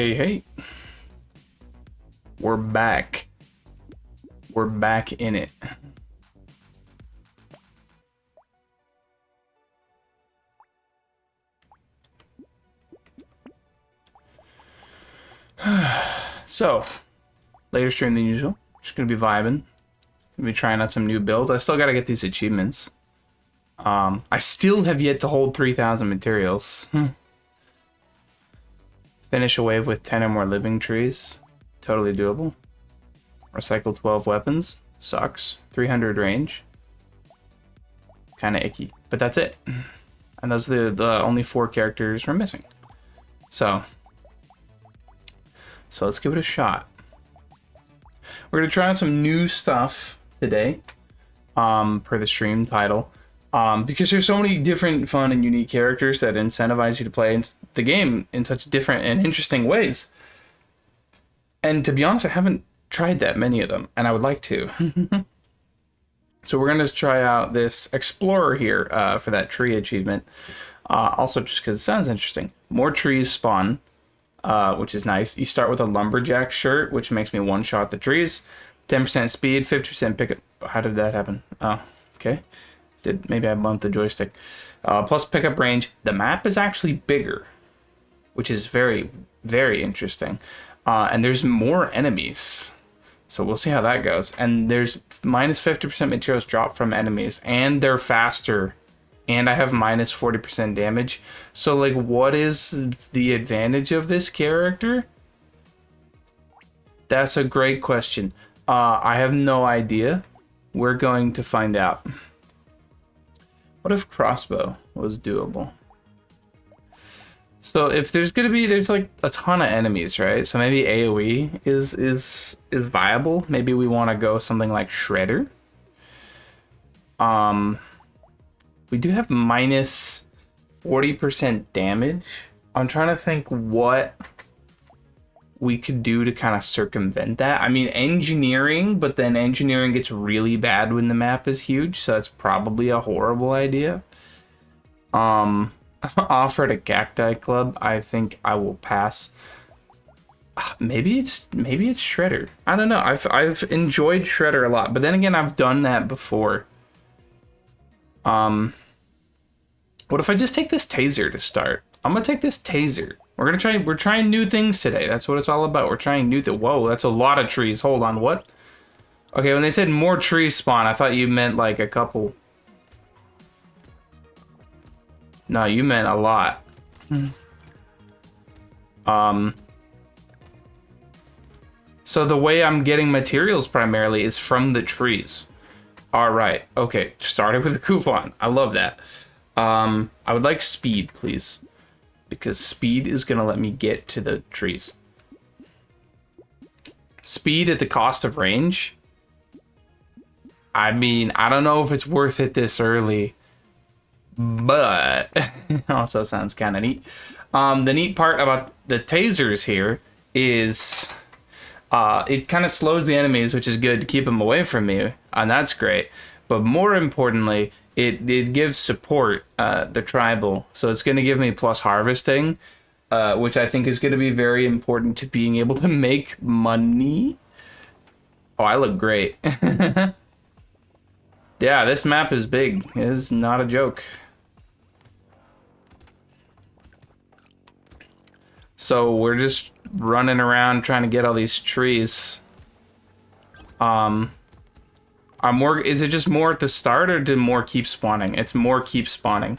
Hey, hey. We're back. We're back in it. So, later stream than usual. Just gonna be vibing. Gonna be trying out some new builds. I still gotta get these achievements. I still have yet to hold 3,000 materials. Finish a wave with 10 or more living trees. Totally doable. Recycle 12 weapons. Sucks. 300 range. Kinda icky. But that's it. And those are the only 4 characters we're missing. So let's give it a shot. We're gonna try out some new stuff today, per the stream title, because there's so many different fun and unique characters that incentivize you to play the game in such different and interesting ways. And to be honest, I haven't tried that many of them, and I would like to. So we're gonna try out this Explorer here for that tree achievement. Also, just because it sounds interesting. More trees spawn. Which is nice. You start with a lumberjack shirt, which makes me one-shot the trees. 10% speed, 50% pickup. How did that happen? Oh, okay. Maybe I bumped the joystick. Plus pickup range. The map is actually bigger, which is very, very interesting. And there's more enemies. So we'll see how that goes. And there's minus 50% materials drop from enemies, and they're faster. And I have minus 40% damage. So, like, what is the advantage of this character? That's a great question. I have no idea. We're going to find out. What if crossbow was doable? So, if there's like a ton of enemies, right? So maybe AoE is viable. Maybe we want to go something like Shredder. We do have minus 40% damage. I'm trying to think what we could do to kind of circumvent that. I mean, engineering, but then engineering gets really bad when the map is huge, so that's probably a horrible idea. Offered a cacti club. I think I will pass. Maybe it's Shredder. I don't know. I've enjoyed Shredder a lot, but then again, I've done that before. What if I just take this taser to start? I'm gonna take this taser. We're trying new things today. That's what it's all about. We're trying new things. Whoa, that's a lot of trees. Hold on, what? Okay, when they said more trees spawn, I thought you meant like a couple. No, you meant a lot. So the way I'm getting materials primarily is from the trees. All right. Okay. Started with a coupon. I love that. I would like speed, please, because speed is gonna let me get to the trees. Speed at the cost of range. I mean, I don't know if it's worth it this early, but it also sounds kind of neat. The neat part about the tasers here is it kind of slows the enemies, which is good to keep them away from me, and that's great. But more importantly, it gives support, the tribal, so it's going to give me plus harvesting, which I think is going to be very important to being able to make money. Oh, I look great. Yeah, this map is big. It is not a joke. So we're just running around trying to get all these trees. Is it just more at the start, or do more keep spawning? It's more keep spawning.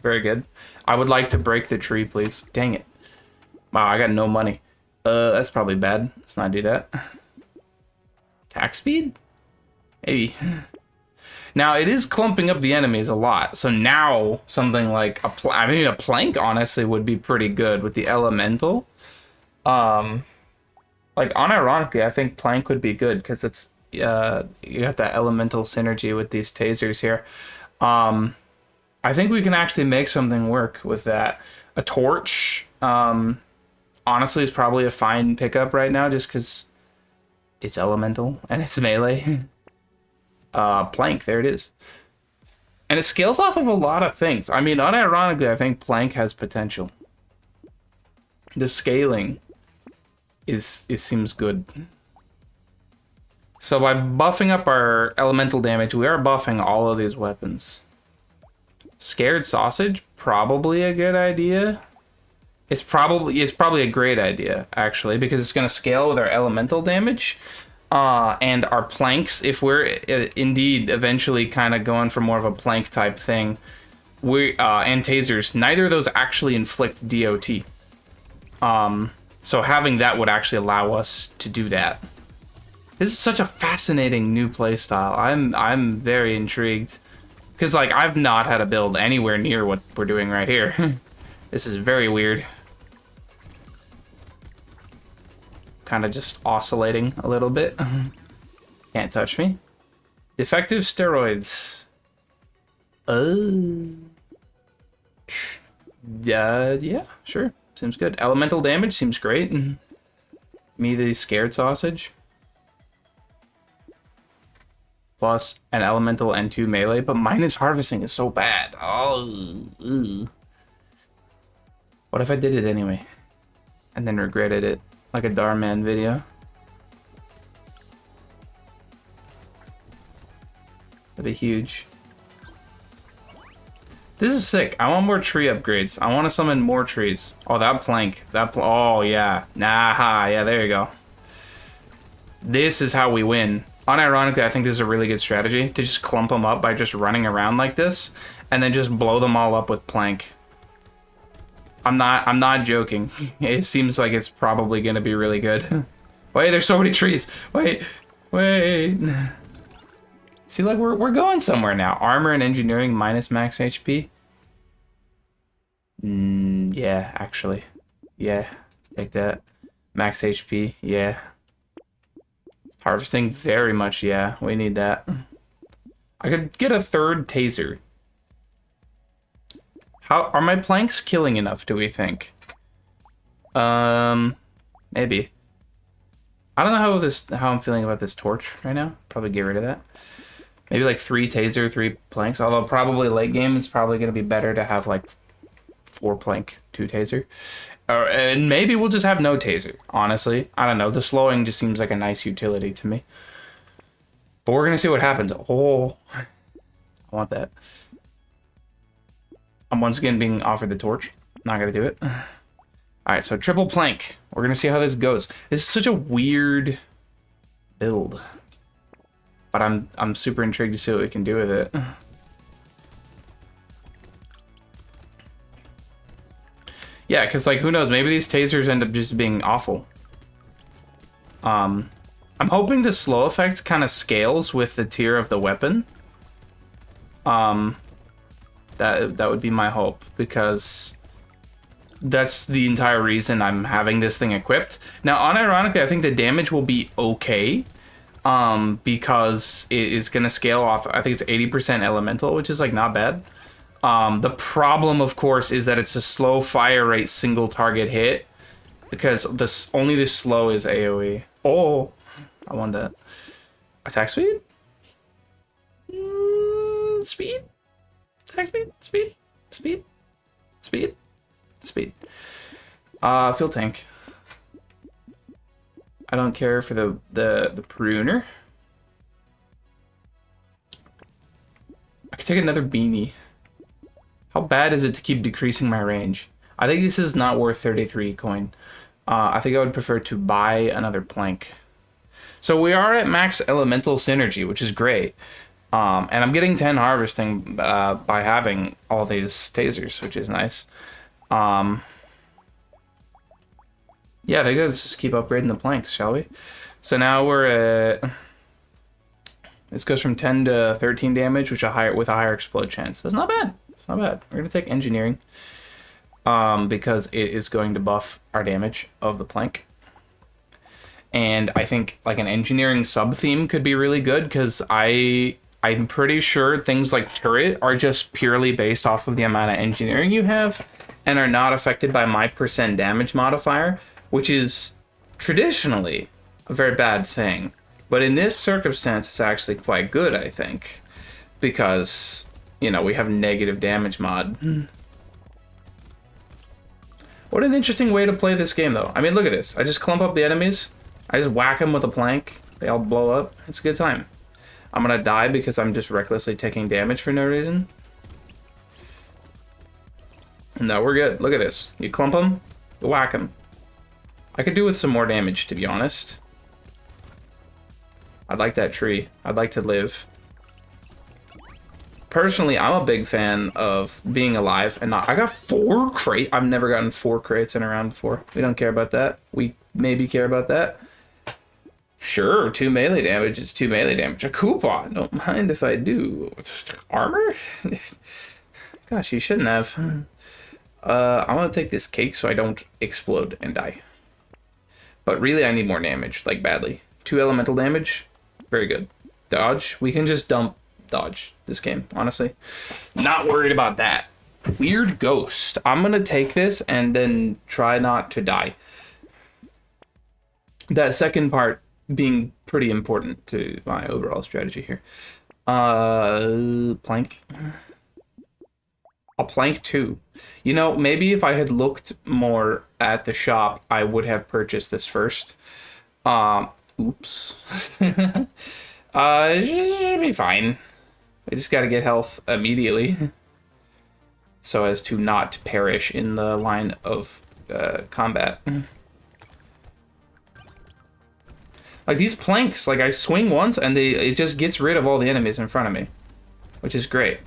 Very good. I would like to break the tree, please. Dang it. Wow, I got no money. That's probably bad. Let's not do that. Attack speed? Maybe. Now, it is clumping up the enemies a lot. So now, something like a plank, honestly, would be pretty good with the elemental. Like, unironically, I think plank would be good, because it's you got that elemental synergy with these tasers here. I think we can actually make something work with that. A torch, honestly, is probably a fine pickup right now, just because it's elemental and it's melee. Plank, there it is. And it scales off of a lot of things. I mean, unironically, I think plank has potential. The scaling it seems good. So by buffing up our elemental damage, we are buffing all of these weapons. Scared Sausage, probably a good idea. It's probably a great idea, actually, because it's going to scale with our elemental damage. And our planks, if we're indeed eventually kind of going for more of a plank type thing, and tasers, neither of those actually inflict DOT. So having that would actually allow us to do that. This is such a fascinating new playstyle. I'm very intrigued. Because, like, I've not had a build anywhere near what we're doing right here. This is very weird. Kind of just oscillating a little bit. Can't touch me. Defective steroids. Yeah, sure. Seems good. Elemental damage seems great. Me, the Scared Sausage. Plus an elemental and 2 melee, but minus harvesting is so bad. Oh, ugh. What if I did it anyway? And then regretted it, like a Darman video? That'd be huge. This is sick. I want more tree upgrades. I want to summon more trees. Oh, that plank. Oh, yeah. Nah, yeah, there you go. This is how we win. Unironically, I think this is a really good strategy to just clump them up by just running around like this and then just blow them all up with plank. I'm not joking. It seems like it's probably going to be really good. Wait, there's so many trees. Wait. See, like, we're going somewhere now. Armor and engineering minus max HP. Yeah, actually. Yeah, take that. Max HP, yeah. Harvesting, very much, yeah. We need that. I could get a 3rd taser. How are my planks killing enough, do we think? Maybe. I don't know how I'm feeling about this torch right now. Probably get rid of that. Maybe like 3 taser, 3 planks. Although probably late game it's probably gonna be better to have like 4 plank, 2 taser. And maybe we'll just have no taser, honestly. I don't know. The slowing just seems like a nice utility to me. But we're going to see what happens. Oh, I want that. I'm once again being offered the torch. Not going to do it. All right, so triple plank. We're going to see how this goes. This is such a weird build. But I'm super intrigued to see what we can do with it. Yeah, because, like, who knows? Maybe these tasers end up just being awful. I'm hoping the slow effect kind of scales with the tier of the weapon. That would be my hope, because that's the entire reason I'm having this thing equipped. Now, unironically, I think the damage will be okay, because it is going to scale off. I think it's 80% elemental, which is, like, not bad. The problem, of course, is that it's a slow fire rate single target hit, because only the slow is AoE. Oh, I want that. Attack speed? Speed? Attack speed? Speed? Speed? Speed? Speed. Field tank. I don't care for the pruner. I could take another beanie. How bad is it to keep decreasing my range? I think this is not worth 33 coin. I think I would prefer to buy another plank. So we are at max elemental synergy, which is great. And I'm getting 10 harvesting by having all these tasers, which is nice. Yeah, I think let's just keep upgrading the planks, shall we? So now we're at... This goes from 10 to 13 damage, with a higher explode chance. That's not bad. Not bad. We're going to take engineering because it is going to buff our damage of the plank. And I think like an engineering sub-theme could be really good, because I'm pretty sure things like turret are just purely based off of the amount of engineering you have and are not affected by my % damage modifier, which is traditionally a very bad thing. But in this circumstance, it's actually quite good, I think, because... You know, we have negative damage mod. What What an interesting way to play this game, though. I mean, look at this. I just clump up the enemies. I just whack them with a plank. They all blow up. It's a good time. I'm gonna die because I'm just recklessly taking damage for no reason. No, we're good. Look at this. You clump them, you whack them. I could do with some more damage, to be honest. I'd like that tree. I'd like to live. Personally, I'm a big fan of being alive and not... I got 4 crates. I've never gotten 4 crates in a round before. We don't care about that. We maybe care about that. Sure, 2 melee damage is 2 melee damage. A coupon. Don't mind if I do. Armor? Gosh, you shouldn't have. I'm gonna take this cake so I don't explode and die. But really, I need more damage, like badly. 2 elemental damage, very good. Dodge, we can just dump dodge this game, honestly. Not worried about that. Weird ghost. I'm gonna take this and then try not to die. That second part being pretty important to my overall strategy here. Plank. I'll plank 2. You know, maybe if I had looked more at the shop, I would have purchased this first. Oops. It should be fine. I just gotta get health immediately. So as to not perish in the line of combat. Like these planks, like I swing once and it just gets rid of all the enemies in front of me. Which is great.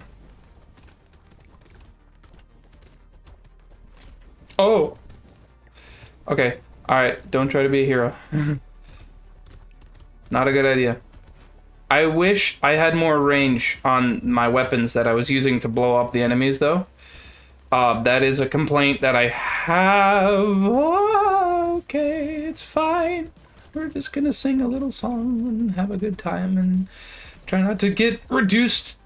Oh! Okay. Alright, don't try to be a hero. Not a good idea. I wish I had more range on my weapons that I was using to blow up the enemies, though. That is a complaint that I have. Oh, okay, it's fine. We're just gonna sing a little song and have a good time and try not to get reduced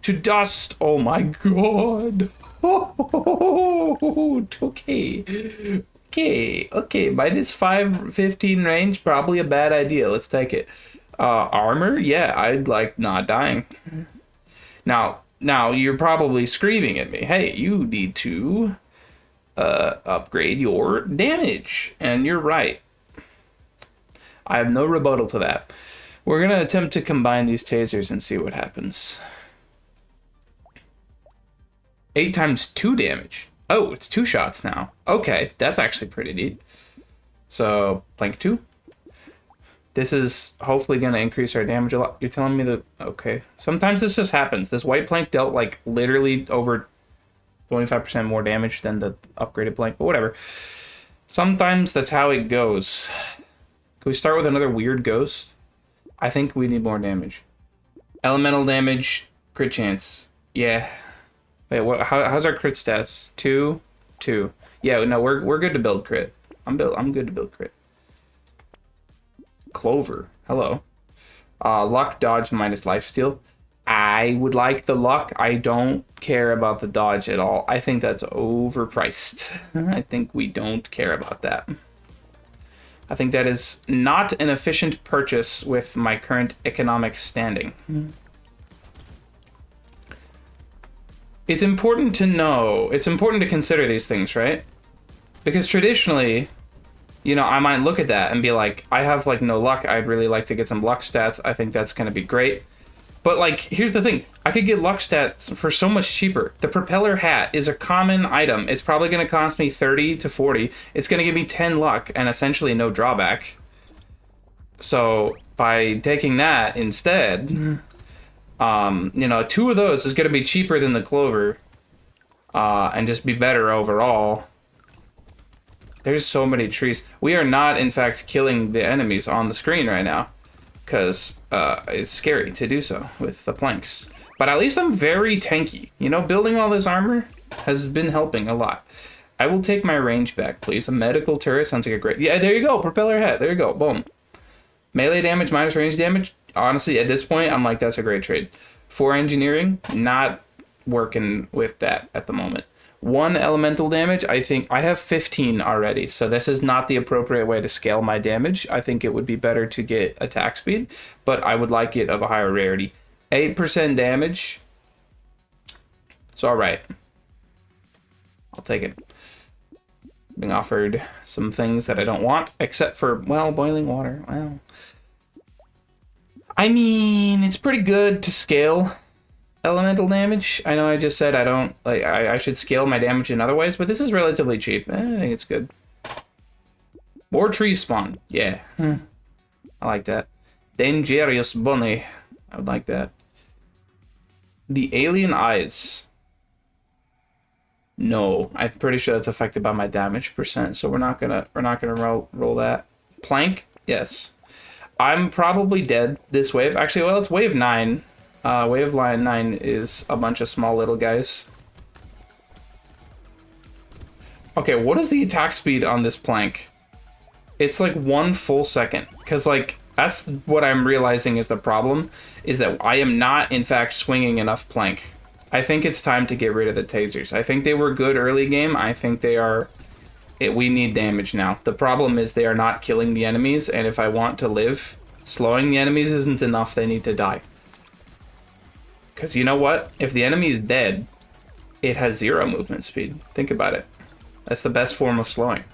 to dust. Oh my god. Oh, okay. Okay. Minus 515 range, probably a bad idea. Let's take it. Armor? Yeah, I'd like not dying. Now you're probably screaming at me. Hey, you need to upgrade your damage. And you're right. I have no rebuttal to that. We're gonna attempt to combine these tasers and see what happens. 8 times 2 damage. Oh, it's 2 shots now. Okay, that's actually pretty neat. So, plank 2. This is hopefully going to increase our damage a lot. You're telling me that... Okay. Sometimes this just happens. This white plank dealt, like, literally over 25% more damage than the upgraded plank. But whatever. Sometimes that's how it goes. Can we start with another weird ghost? I think we need more damage. Elemental damage. Crit chance. Yeah. Wait, what? How's our crit stats? 2? 2. Yeah, no, we're good to build crit. I'm good to build crit. Clover. Hello. Luck, dodge, minus lifesteal. I would like the luck. I don't care about the dodge at all. I think that's overpriced. I think we don't care about that. I think that is not an efficient purchase with my current economic standing. It's important to know. It's important to consider these things, right? Because traditionally... You know, I might look at that and be like, I have, like, no luck. I'd really like to get some luck stats. I think that's going to be great. But, like, here's the thing. I could get luck stats for so much cheaper. The propeller hat is a common item. It's probably going to cost me 30 to 40. It's going to give me 10 luck and essentially no drawback. So, by taking that instead, you know, 2 of those is going to be cheaper than the clover. And just be better overall. There's so many trees. We are not, in fact, killing the enemies on the screen right now. Because it's scary to do so with the planks. But at least I'm very tanky. You know, building all this armor has been helping a lot. I will take my range back, please. A medical turret sounds like a great... Yeah, there you go. Propeller hat. There you go. Boom. Melee damage minus range damage. Honestly, at this point, I'm like, that's a great trade. 4 engineering, not working with that at the moment. 1 elemental damage, I think I have 15 already, so this is not the appropriate way to scale my damage. I think it would be better to get attack speed, but I would like it of a higher rarity. 8% damage, it's all right. I'll take it. Being offered some things that I don't want, except for, well, boiling water. Well, I mean, it's pretty good to scale elemental damage. I know I just said I don't, like, I should scale my damage in other ways, but this is relatively cheap. I think it's good. More trees spawn. Yeah. I like that. Dangerous bunny. I would like that. The alien eyes. No, I'm pretty sure that's affected by my damage percent, so we're not gonna roll that. Plank, yes. I'm probably dead this wave. Actually, well, it's wave 9. Wave line 9 is a bunch of small little guys. Okay, what is the attack speed on this plank? It's like 1 full second, because like that's what I'm realizing is the problem, is that I am not in fact swinging enough plank. I think it's time to get rid of the tasers. I think they were good early game. I think they are... we need damage now. The problem is they are not killing the enemies, and if I want to live, slowing the enemies isn't enough. They need to die. Because you know what? If the enemy is dead, it has 0 movement speed. Think about it. That's the best form of slowing.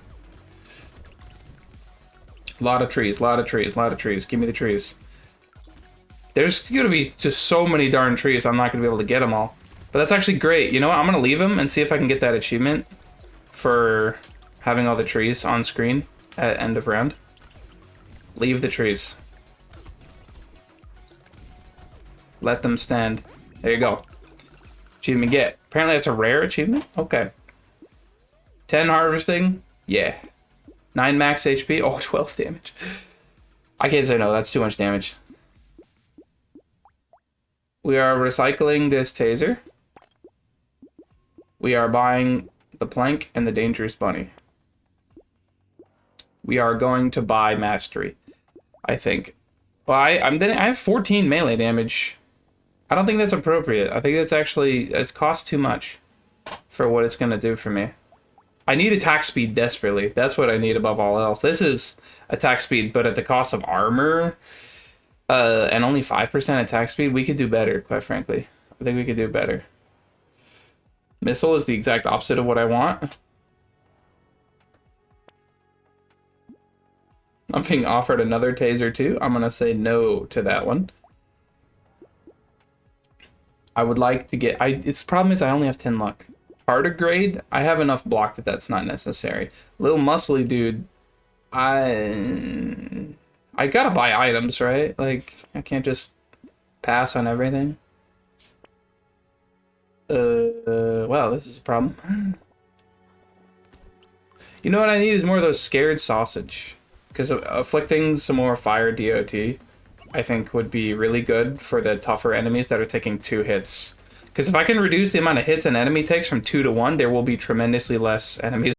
A lot of trees, a lot of trees, a lot of trees. Give me the trees. There's going to be just so many darn trees, I'm not going to be able to get them all. But that's actually great. You know what? I'm going to leave them and see if I can get that achievement for having all the trees on screen at end of round. Leave the trees. Let them stand. There you go. Achievement get. Apparently that's a rare achievement? Okay. 10 harvesting? Yeah. 9 max HP? Oh, 12 damage. I can't say no, that's too much damage. We are recycling this taser. We are buying the plank and the dangerous bunny. We are going to buy mastery, I think. Well, I have 14 melee damage. I don't think that's appropriate. I think that's actually, it costs too much for what it's going to do for me. I need attack speed desperately. That's what I need above all else. This is attack speed, but at the cost of armor and only 5% attack speed, we could do better, quite frankly. I think we could do better. Missile is the exact opposite of what I want. I'm being offered another taser too. I'm going to say no to that one. I would like to get... its problem is I only have 10 luck. Tardigrade, I have enough block that that's not necessary. Little muscly dude, I gotta buy items, right? Like, I can't just pass on everything. Well, this is a problem. You know what I need is more of those scared sausage. Because afflicting some more fire DOT, I think, would be really good for the tougher enemies that are taking 2 hits. Because if I can reduce the amount of hits an enemy takes from 2 to 1, there will be tremendously less enemies